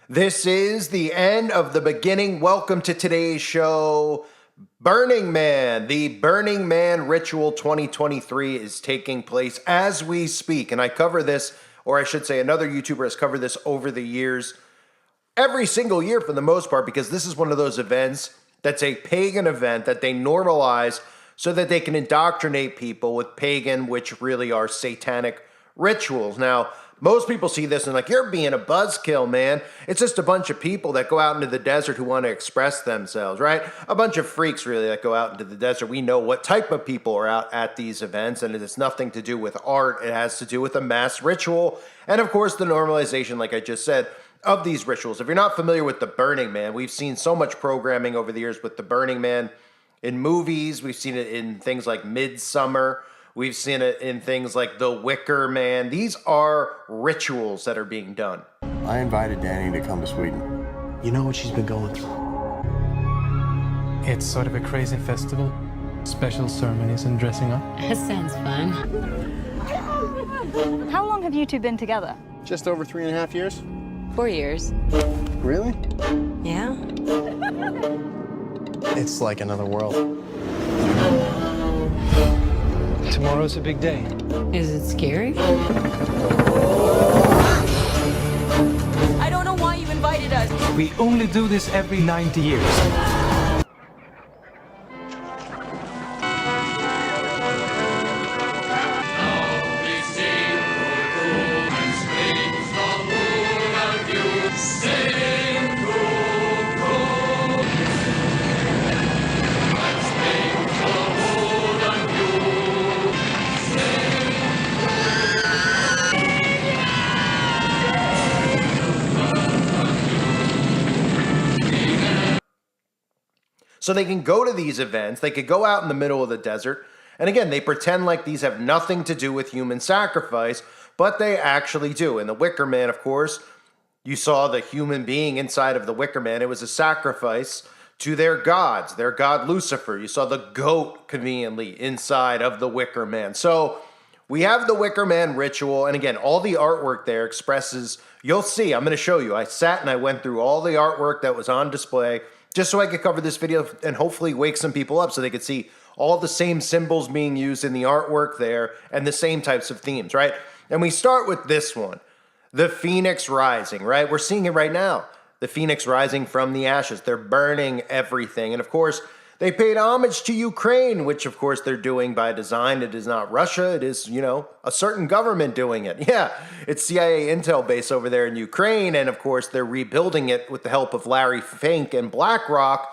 This is the end of the beginning. Welcome to today's show. Burning Man, the Burning Man Ritual 2023 is taking place as we speak. And I cover this, or I should say another YouTuber has covered this over the years, every single year for the most part, because this is one of those events that's a pagan event that they normalize so that they can indoctrinate people with pagan, which really are satanic rituals. Now, most people see this and like, you're being a buzzkill, man. It's just a bunch of people that go out into the desert who want to express themselves, right? A bunch of freaks really that go out into the desert. We know what type of people are out at these events, and it has nothing to do with art. It has to do with a mass ritual. And of course, the normalization, like I just said, of these rituals. If you're not familiar with the Burning Man, we've seen so much programming over the years with the Burning Man in movies. We've seen it in things like Midsummer. We've seen it in things like The Wicker Man. These are rituals that are being done. I invited Danny to come to Sweden. You know what she's been going through. It's sort of a crazy festival. Special ceremonies and dressing up. That sounds fun. How long have you two been together? Just over 3.5 years. 4 years. Really? Yeah? It's like another world. Tomorrow's a big day. Is it scary? I don't know why you invited us. We only do this every 90 years. So they can go to these events, they could go out in the middle of the desert, and again, they pretend like these have nothing to do with human sacrifice, but they actually do. In The Wicker Man, of course, you saw the human being inside of the Wicker Man. It was a sacrifice to their gods, their god Lucifer. You saw the goat conveniently inside of the Wicker Man. So we have the Wicker Man ritual, and again, all the artwork there expresses, you'll see, I'm going to show you. I sat and I went through all the artwork that was on display, just so I could cover this video and hopefully wake some people up so they could see all the same symbols being used in the artwork there and the same types of themes, right? And we start with this one, the Phoenix Rising, right? We're seeing it right now, the Phoenix rising from the ashes. They're burning everything. And of course, they paid homage to Ukraine, which of course they're doing by design. It is not Russia. It is, a certain government doing it. Yeah, it's CIA Intel base over there in Ukraine. And of course, they're rebuilding it with the help of Larry Fink and BlackRock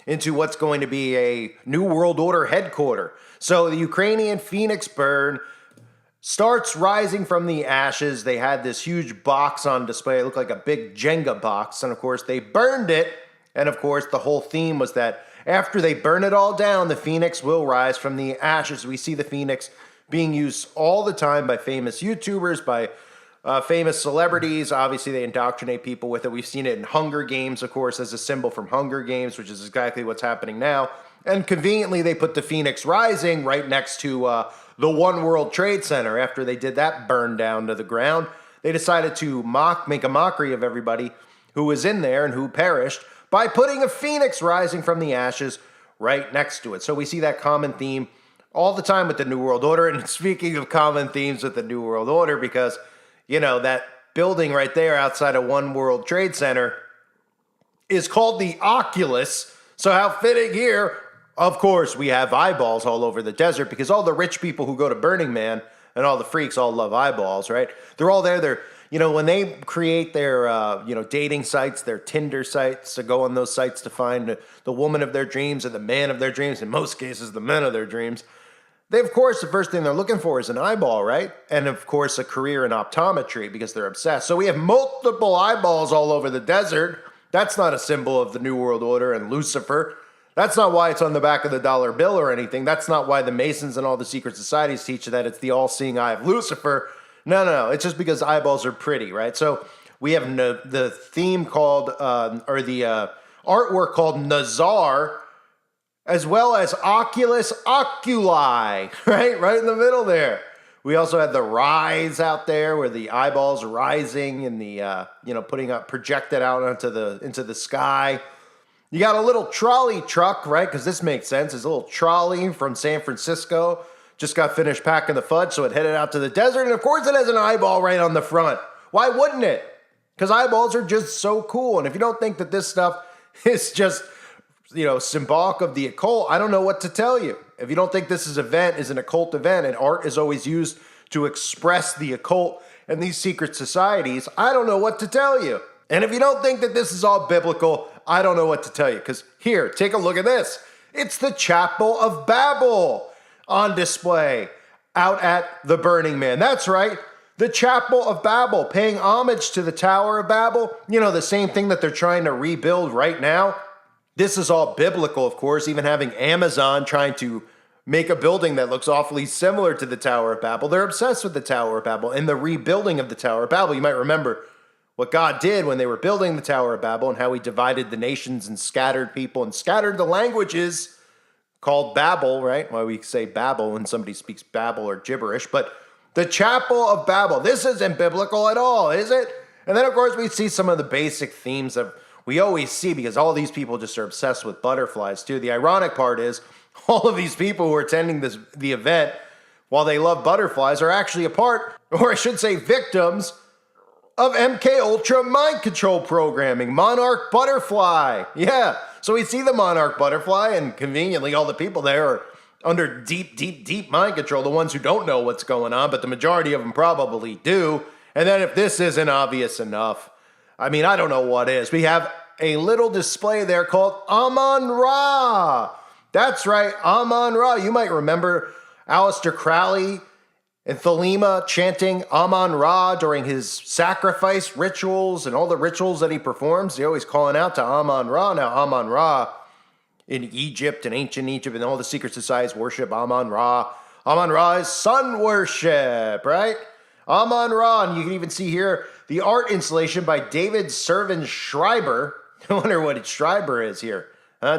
into what's going to be a New World Order headquarters. So the Ukrainian Phoenix burn starts rising from the ashes. They had this huge box on display. It looked like a big Jenga box. And of course, they burned it. And of course, the whole theme was that after they burn it all down, the Phoenix will rise from the ashes. We see the Phoenix being used all the time by famous YouTubers, by famous celebrities. Obviously, they indoctrinate people with it. We've seen it in Hunger Games, of course, as a symbol from Hunger Games, which is exactly what's happening now. And conveniently, they put the Phoenix Rising right next to the One World Trade Center. After they did that burn down to the ground, they decided to make a mockery of everybody who was in there and who perished by putting a Phoenix rising from the ashes right next to it. So we see that common theme all the time with the New World Order. And speaking of common themes with the New World Order, because, that building right there outside of One World Trade Center is called the Oculus. So how fitting here, of course, we have eyeballs all over the desert because all the rich people who go to Burning Man and all the freaks all love eyeballs, right? They're all there. They're when they create their, dating sites, their Tinder sites, to go on those sites to find the woman of their dreams or the man of their dreams, in most cases, the men of their dreams, they, of course, the first thing they're looking for is an eyeball, right? And, of course, a career in optometry because they're obsessed. So we have multiple eyeballs all over the desert. That's not a symbol of the New World Order and Lucifer. That's not why it's on the back of the dollar bill or anything. That's not why the Masons and all the secret societies teach that it's the all-seeing eye of Lucifer. No. It's just because eyeballs are pretty, right? So we have the theme called, the artwork called Nazar, as well as Oculus Oculi, right? Right in the middle there. We also had the rise out there where the eyeballs rising and the, putting up, projected out into the sky. You got a little trolley truck, right? Because this makes sense. It's a little trolley from San Francisco. Just got finished packing the fudge, so it headed out to the desert. And of course it has an eyeball right on the front. Why wouldn't it? Because eyeballs are just so cool. And if you don't think that this stuff is just, symbolic of the occult, I don't know what to tell you. If you don't think this is an occult event, and art is always used to express the occult and these secret societies, I don't know what to tell you. And if you don't think that this is all biblical, I don't know what to tell you. Because here, take a look at this. It's the Chapel of Babel on display out at the Burning Man. That's right. The Chapel of Babel, paying homage to the Tower of Babel. The same thing that they're trying to rebuild right now. This is all biblical, of course, even having Amazon trying to make a building that looks awfully similar to the Tower of Babel. They're obsessed with the Tower of Babel and the rebuilding of the Tower of Babel. You might remember what God did when they were building the Tower of Babel and how he divided the nations and scattered people and scattered the languages called Babel, right? Why we say Babel when somebody speaks Babel or gibberish. But the Chapel of Babel, this isn't biblical at all, is it? And then, of course, we see some of the basic themes that we always see because all these people just are obsessed with butterflies, too. The ironic part is all of these people who are attending the event, while they love butterflies, are actually a part, or I should say victims, of MK Ultra mind control programming, Monarch Butterfly. Yeah, so we see the Monarch Butterfly, and conveniently all the people there are under deep, deep, deep mind control, the ones who don't know what's going on, but the majority of them probably do. And then if this isn't obvious enough, I don't know what is. We have a little display there called Amon-Ra. That's right, Amon-Ra. You might remember Aleister Crowley and Thelema chanting Amon-Ra during his sacrifice rituals and all the rituals that he performs. They're always calling out to Amon-Ra. Now, Amon-Ra in Egypt and ancient Egypt and all the secret societies worship Amon-Ra. Amon-Ra is sun worship, right? Amon-Ra, and you can even see here the art installation by David Servin Schreiber. I wonder what Schreiber is here.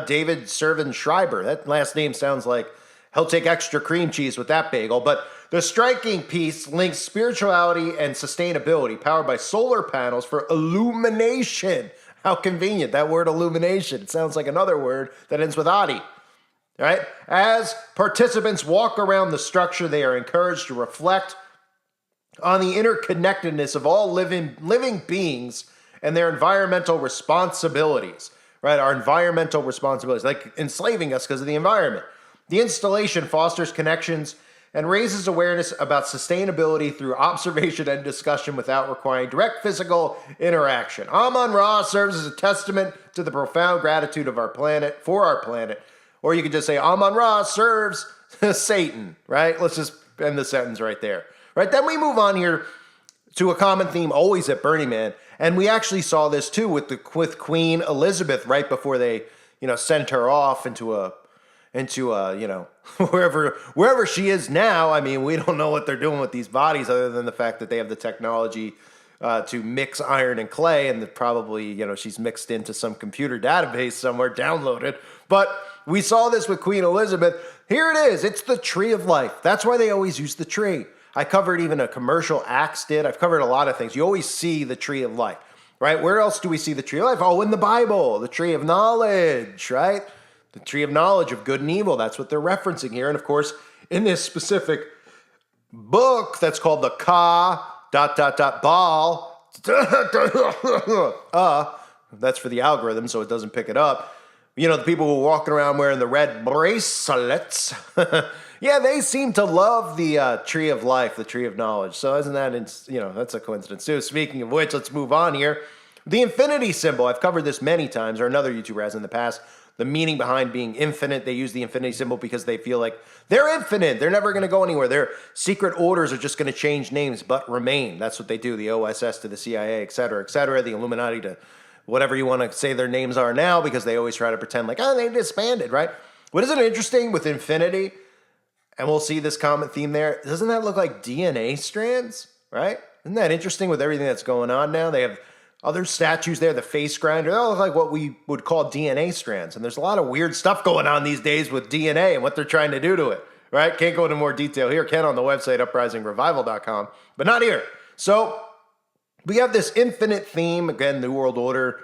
David Servin Schreiber. That last name sounds like he'll take extra cream cheese with that bagel. But the striking piece links spirituality and sustainability, powered by solar panels for illumination. How convenient, that word illumination. It sounds like another word that ends with "adi." Right? As participants walk around the structure, they are encouraged to reflect on the interconnectedness of all living beings and their environmental responsibilities. Right? Our environmental responsibilities, like enslaving us because of the environment. The installation fosters connections and raises awareness about sustainability through observation and discussion without requiring direct physical interaction. Amon-Ra serves as a testament to the profound gratitude of our planet, for our planet. Or you could just say Amon-Ra serves Satan, right? Let's just end the sentence right there. Right? Then we move on here to a common theme always at Burning Man. And we actually saw this too with Queen Elizabeth right before they, sent her off into wherever she is now. We don't know what they're doing with these bodies other than the fact that they have the technology to mix iron and clay, and that probably, she's mixed into some computer database somewhere, downloaded. But we saw this with Queen Elizabeth. Here it is. It's the Tree of Life. That's why they always use the tree. I covered even a commercial Axe did. I've covered a lot of things. You always see the Tree of Life, right? Where else do we see the Tree of Life? Oh, in the Bible, the Tree of Knowledge, right? The Tree of Knowledge of good and evil. That's what they're referencing here. And of course, in this specific book that's called the Baal, that's for the algorithm, so it doesn't pick it up. The people who are walking around wearing the red bracelets, yeah, they seem to love the Tree of Life, the Tree of Knowledge. So isn't that, that's a coincidence too. Speaking of which, let's move on here. The infinity symbol, I've covered this many times, or another YouTuber has in the past. The meaning behind being infinite, they use the infinity symbol because they feel like they're infinite. They're never going to go anywhere. Their secret orders are just going to change names but remain. That's what they do. The OSS to the CIA, et cetera, the Illuminati to whatever you want to say their names are now, because they always try to pretend like, they disbanded, right? But isn't it interesting with infinity? And we'll see this common theme there. Doesn't that look like DNA strands, right? Isn't that interesting with everything that's going on now? They have other statues there, the face grinder. They all look like what we would call DNA strands. And there's a lot of weird stuff going on these days with DNA and what they're trying to do to it, right? Can't go into more detail here. Can on the website, uprisingrevival.com, but not here. So we have this infinite theme, again, New World Order,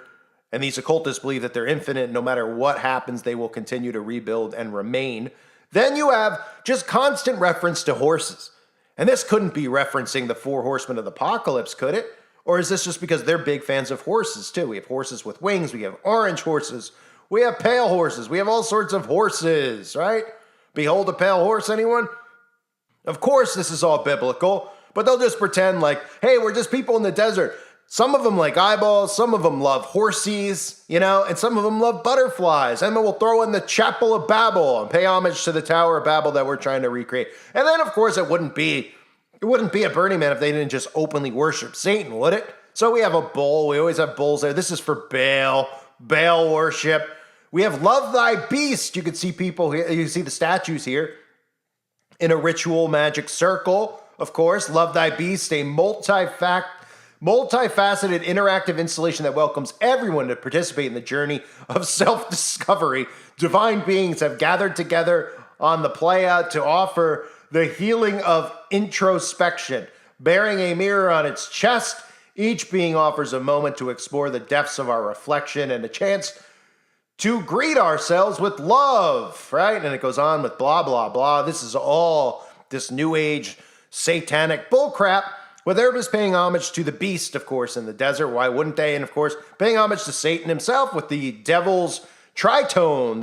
and these occultists believe that they're infinite. No matter what happens, they will continue to rebuild and remain. Then you have just constant reference to horses. And this couldn't be referencing the 4 horsemen of the apocalypse, could it? Or is this just because they're big fans of horses, too? We have horses with wings. We have orange horses. We have pale horses. We have all sorts of horses, right? Behold a pale horse, anyone? Of course, this is all biblical, but they'll just pretend like, hey, we're just people in the desert. Some of them like eyeballs, some of them love horsies, and some of them love butterflies. And then we'll throw in the Chapel of Babel and pay homage to the Tower of Babel that we're trying to recreate. And then, of course, it wouldn't be a Burning Man if they didn't just openly worship Satan, would it? So we have a bull. We always have bulls there. This is for Baal worship. We have Love Thy Beast. You can see people here. You see the statues here in a ritual magic circle. Of course, Love Thy Beast, a multifaceted interactive installation that welcomes everyone to participate in the journey of self-discovery. Divine beings have gathered together on the playa to offer the healing of introspection. Bearing a mirror on its chest, each being offers a moment to explore the depths of our reflection and a chance to greet ourselves with love, right? And it goes on with blah, blah, blah. This is all this new age satanic bullcrap. Well, they're just paying homage to the beast, of course, in the desert. Why wouldn't they? And, of course, paying homage to Satan himself with the devil's tritone,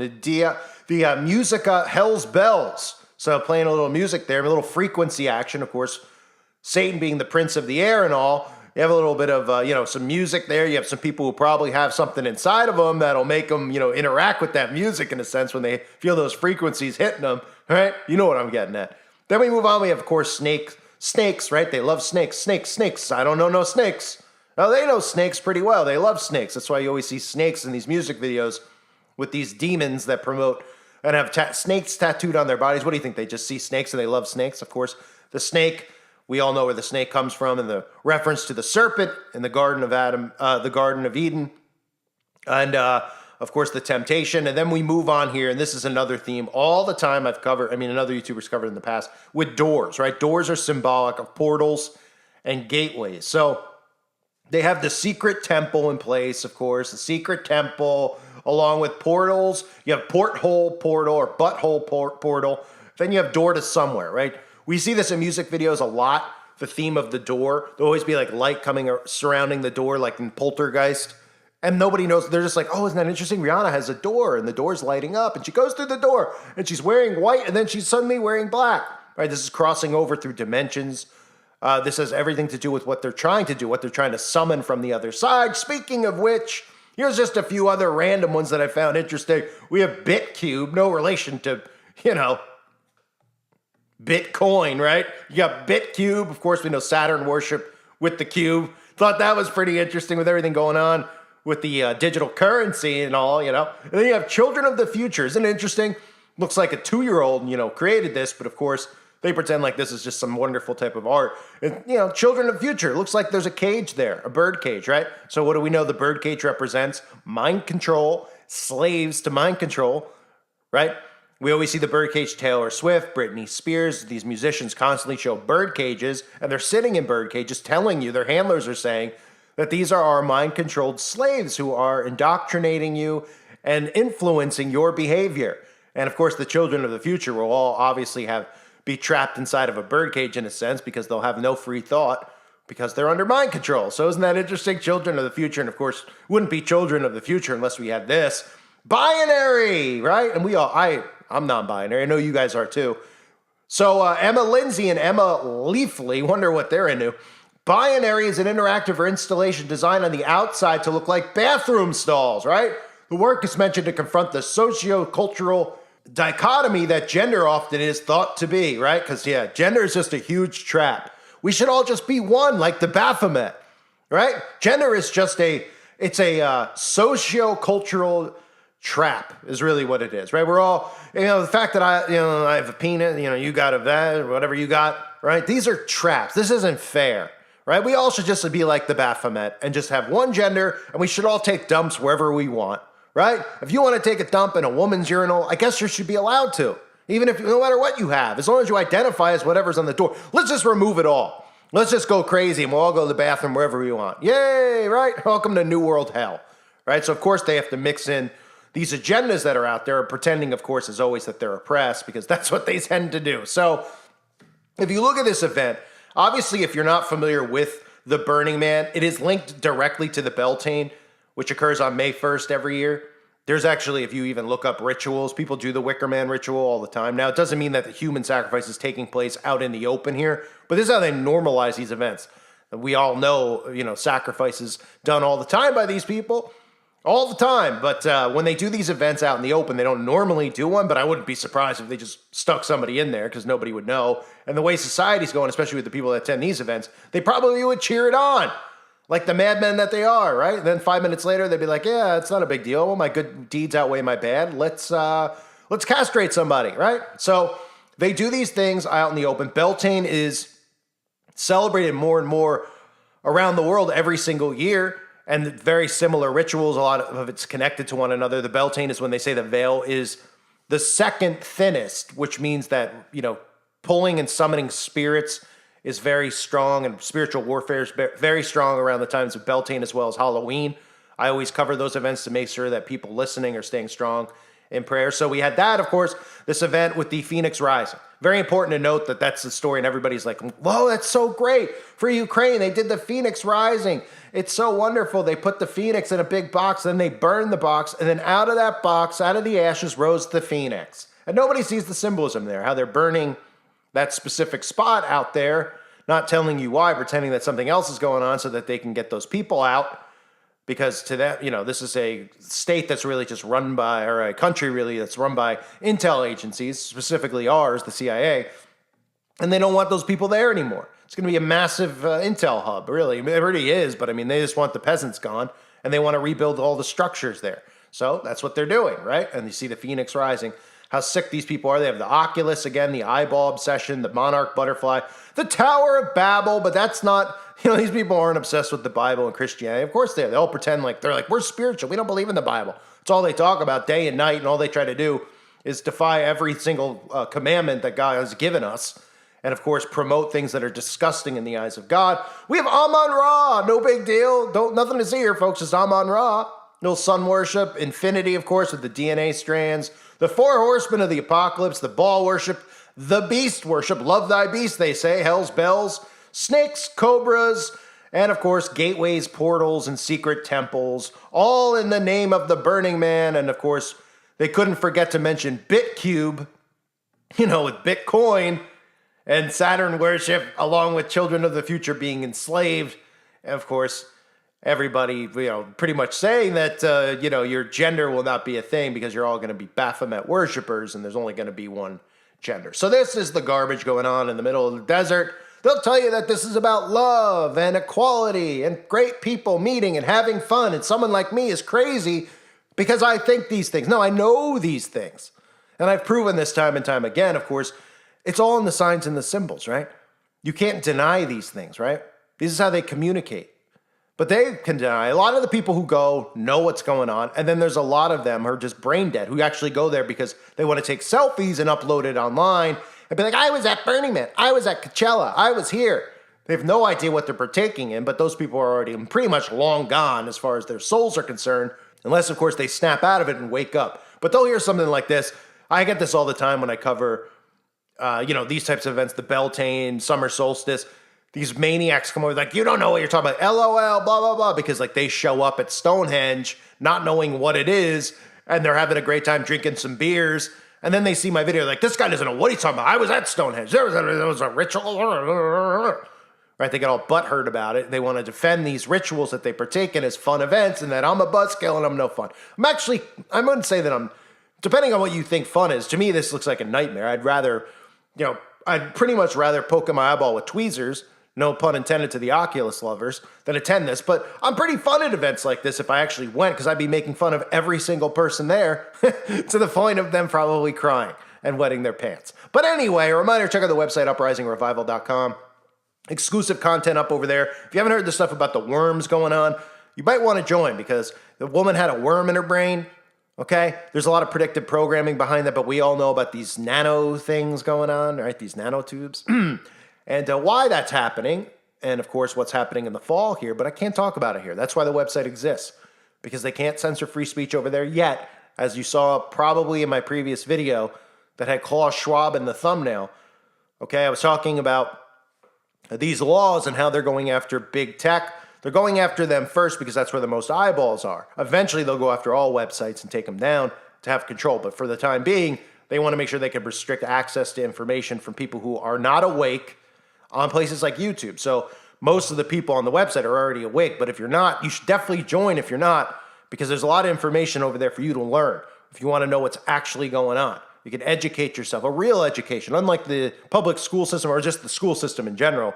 the musica Hell's Bells. So playing a little music there, a little frequency action. Of course, Satan being the prince of the air and all. You have a little bit of, some music there. You have some people who probably have something inside of them that'll make them, interact with that music in a sense when they feel those frequencies hitting them, right? You know what I'm getting at. Then we move on. We have, of course, snakes, right? They love snakes. Snakes. I don't know no snakes. Now, they know snakes pretty well. They love snakes. That's why you always see snakes in these music videos with these demons that promote and have snakes tattooed on their bodies. What do you think? They just see snakes and they love snakes? Of course, the snake, we all know where the snake comes from, and the reference to the serpent in the Garden of Eden. And, of course, the temptation. And then we move on here, and this is another theme all the time another YouTuber's covered in the past, with doors, right? Doors are symbolic of portals and gateways. So they have the secret temple in place, of course, the secret temple, along with portals. You have porthole portal or butthole portal. Then you have door to somewhere, right? We see this in music videos a lot, the theme of the door. There'll always be like light coming surrounding the door, like in Poltergeist. And nobody knows. They're just like, oh, isn't that interesting? Rihanna has a door, and the door's lighting up, and she goes through the door, and she's wearing white, and then she's suddenly wearing black. Right? This is crossing over through dimensions. This has everything to do with what they're trying to do, what they're trying to summon from the other side. Speaking of which, here's just a few other random ones that I found interesting. We have BitCube, no relation to, Bitcoin, right? You got BitCube. Of course, we know Saturn worship with the cube. Thought that was pretty interesting with everything going on with the digital currency and all, And then you have Children of the Future. Isn't it interesting? Looks like a 2-year-old, created this, but of course, they pretend like this is just some wonderful type of art. And, Children of the Future. Looks like there's a cage there, a bird cage, right? So what do we know the bird cage represents? Mind control, slaves to mind control, right? We always see the birdcage, Taylor Swift, Britney Spears. These musicians constantly show bird cages, and they're sitting in bird cages telling you, their handlers are saying, that these are our mind-controlled slaves who are indoctrinating you and influencing your behavior. And of course, the children of the future will all obviously be trapped inside of a birdcage in a sense because they'll have no free thought because they're under mind control. So isn't that interesting? Children of the future, and of course, wouldn't be children of the future unless we had this. Binary, right? And I'm non-binary. I know you guys are too. So Emma Lindsay and Emma Leafly, wonder what they're into. Binary is an interactive or installation designed on the outside to look like bathroom stalls, right? The work is mentioned to confront the socio-cultural dichotomy that gender often is thought to be, right? Because, gender is just a huge trap. We should all just be one, like the Baphomet, right? Gender is just it's a socio-cultural trap is really what it is, right? We're all, the fact that I have a penis, you got a vag, whatever you got, right? These are traps. This isn't fair. Right? We all should just be like the Baphomet and just have one gender, and we should all take dumps wherever we want, right? If you want to take a dump in a woman's urinal, I guess you should be allowed to, Even if, no matter what you have, as long as you identify as whatever's on the door, let's just remove it all. Let's just go crazy and we'll all go to the bathroom wherever we want. Yay, right? Welcome to New World Hell, right? So, of course, they have to mix in these agendas that are out there, pretending, of course, as always, that they're oppressed, because that's what they tend to do. So, if you look at this event, obviously, if you're not familiar with the Burning Man, it is linked directly to the Beltane, which occurs on May 1st every year. There's actually, if you even look up rituals, people do the Wicker Man ritual all the time. Now, it doesn't mean that the human sacrifice is taking place out in the open here, but this is how they normalize these events. We all know, sacrifices done all the time by these people, all the time. But when they do these events out in the open, they don't normally do one, but I wouldn't be surprised if they just stuck somebody in there because nobody would know. And the way society's going, especially with the people that attend these events, they probably would cheer it on. Like the madmen that they are, right? And then 5 minutes later, they'd be like, yeah, it's not a big deal. Well, my good deeds outweigh my bad. Let's castrate somebody, right? So they do these things out in the open. Beltane is celebrated more and more around the world every single year, and very similar rituals. A lot of it's connected to one another. The Beltane is when they say the veil is the second thinnest, which means that, pulling and summoning spirits is very strong, and spiritual warfare is very strong around the times of Beltane as well as Halloween. I always cover those events to make sure that people listening are staying strong in prayer. So we had that, of course, this event with the Phoenix Rising. Very important to note that that's the story, and everybody's like, whoa, that's so great. For Ukraine, they did the Phoenix Rising. It's so wonderful. They put the Phoenix in a big box, then they burned the box, and then out of that box, out of the ashes, rose the Phoenix. And nobody sees the symbolism there, how they're burning that specific spot out there, not telling you why, pretending that something else is going on so that they can get those people out. Because to that, this is a state that's really just run by, or a country really that's run by intel agencies, specifically ours, the CIA, and they don't want those people there anymore. It's going to be a massive intel hub, really. It already is, but they just want the peasants gone, and they want to rebuild all the structures there. So that's what they're doing, right? And you see the Phoenix Rising. How sick these people are. They have the Oculus again, the eyeball obsession, the monarch butterfly, the Tower of Babel, but that's not, these people aren't obsessed with the Bible and Christianity. Of course they are. They all pretend like they're like, we're spiritual. We don't believe in the Bible. It's all they talk about day and night, and all they try to do is defy every single commandment that God has given us. And of course, promote things that are disgusting in the eyes of God. We have Amon-Ra, no big deal. Nothing to see here, folks, just Amon-Ra. No sun worship, infinity, of course, with the DNA strands, the 4 horsemen of the apocalypse, the Baal worship, the beast worship, love thy beast, they say, hell's bells, snakes, cobras, and of course, gateways, portals, and secret temples, all in the name of the Burning Man. And of course, they couldn't forget to mention BitCube, with Bitcoin and Saturn worship, along with children of the future being enslaved. And of course, everybody, pretty much saying that, your gender will not be a thing because you're all going to be Baphomet worshipers and there's only going to be one gender. So this is the garbage going on in the middle of the desert. They'll tell you that this is about love and equality and great people meeting and having fun. And someone like me is crazy because I think these things. No, I know these things. And I've proven this time and time again, of course. It's all in the signs and the symbols, right? You can't deny these things, right? This is how they communicate. But they can deny. A lot of the people who go know what's going on, and then there's a lot of them who are just brain dead, who actually go there because they want to take selfies and upload it online and be like, I was at Burning Man, I was at Coachella, I was here. They have no idea what they're partaking in, but those people are already pretty much long gone as far as their souls are concerned, unless, of course, they snap out of it and wake up. But they'll hear something like this. I get this all the time when I cover, these types of events, the Beltane, summer solstice. These maniacs come over like, you don't know what you're talking about. LOL, blah, blah, blah. Because they show up at Stonehenge not knowing what it is. And they're having a great time drinking some beers. And then they see my video like, this guy doesn't know what he's talking about. I was at Stonehenge. There was a ritual. Right? They get all butthurt about it. They want to defend these rituals that they partake in as fun events and that I'm a buzzkill and I'm no fun. I wouldn't say that depending on what you think fun is. To me, this looks like a nightmare. I'd pretty much rather poke in my eyeball with tweezers, no pun intended to the Oculus lovers, than attend this. But I'm pretty fun at events like this if I actually went, because I'd be making fun of every single person there to the point of them probably crying and wetting their pants. But anyway, a reminder, check out the website, uprisingrevival.com. Exclusive content up over there. If you haven't heard the stuff about the worms going on, you might want to join, because the woman had a worm in her brain. Okay? There's a lot of predictive programming behind that, but we all know about these nano things going on, right? These nanotubes. And why that's happening, and of course what's happening in the fall here, but I can't talk about it here. That's why the website exists, because they can't censor free speech over there yet, as you saw probably in my previous video that had Klaus Schwab in the thumbnail. Okay, I was talking about these laws and how they're going after big tech. They're going after them first because that's where the most eyeballs are. Eventually, they'll go after all websites and take them down to have control. But for the time being, they want to make sure they can restrict access to information from people who are not awake on places like YouTube. So most of the people on the website are already awake. But if you're not, you should definitely join if you're not, because there's a lot of information over there for you to learn if you want to know what's actually going on. You can educate yourself, a real education, unlike the public school system or just the school system in general,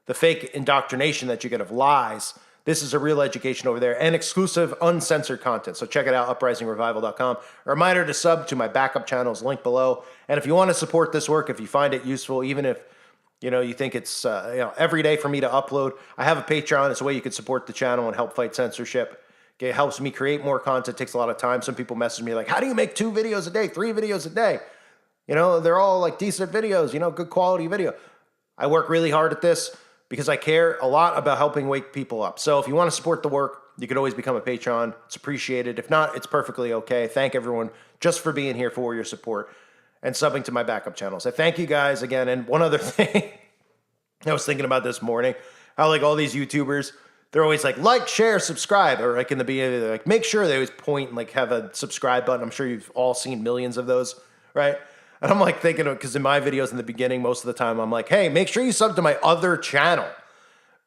the fake indoctrination that you get of lies. This is a real education over there and exclusive, uncensored content. So check it out, uprisingrevival.com. A reminder to sub to my backup channels, link below. And if you want to support this work, if you find it useful, even if you think it's every day for me to upload, I have a Patreon. It's a way you can support the channel and help fight censorship. It helps me create more content. It takes a lot of time. Some people message me like, how do you make 2 videos a day, 3 videos a day? They're all like decent videos, good quality video. I work really hard at this because I care a lot about helping wake people up. So if you want to support the work, you can always become a patron. It's appreciated. If not, it's perfectly okay. Thank everyone just for being here, for your support, and subbing to my backup channels. I thank you guys again. And one other thing, I was thinking about this morning, how like all these YouTubers, they're always like, share, subscribe, or like in the beginning, they're like, make sure they always point and like have a subscribe button. I'm sure you've all seen millions of those, right? And I'm like thinking, because in my videos in the beginning, most of the time, I'm like, hey, make sure you sub to my other channel,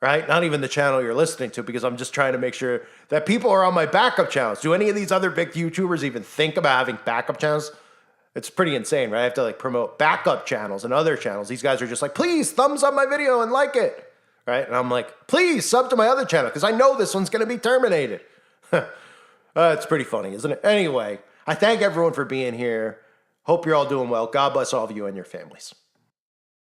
right? Not even the channel you're listening to, because I'm just trying to make sure that people are on my backup channels. Do any of these other big YouTubers even think about having backup channels? It's pretty insane, right? I have to like promote backup channels and other channels. These guys are just like, please thumbs up my video and like it. Right? And I'm like, please sub to my other channel because I know this one's going to be terminated. It's pretty funny, isn't it? Anyway, I thank everyone for being here. Hope you're all doing well. God bless all of you and your families.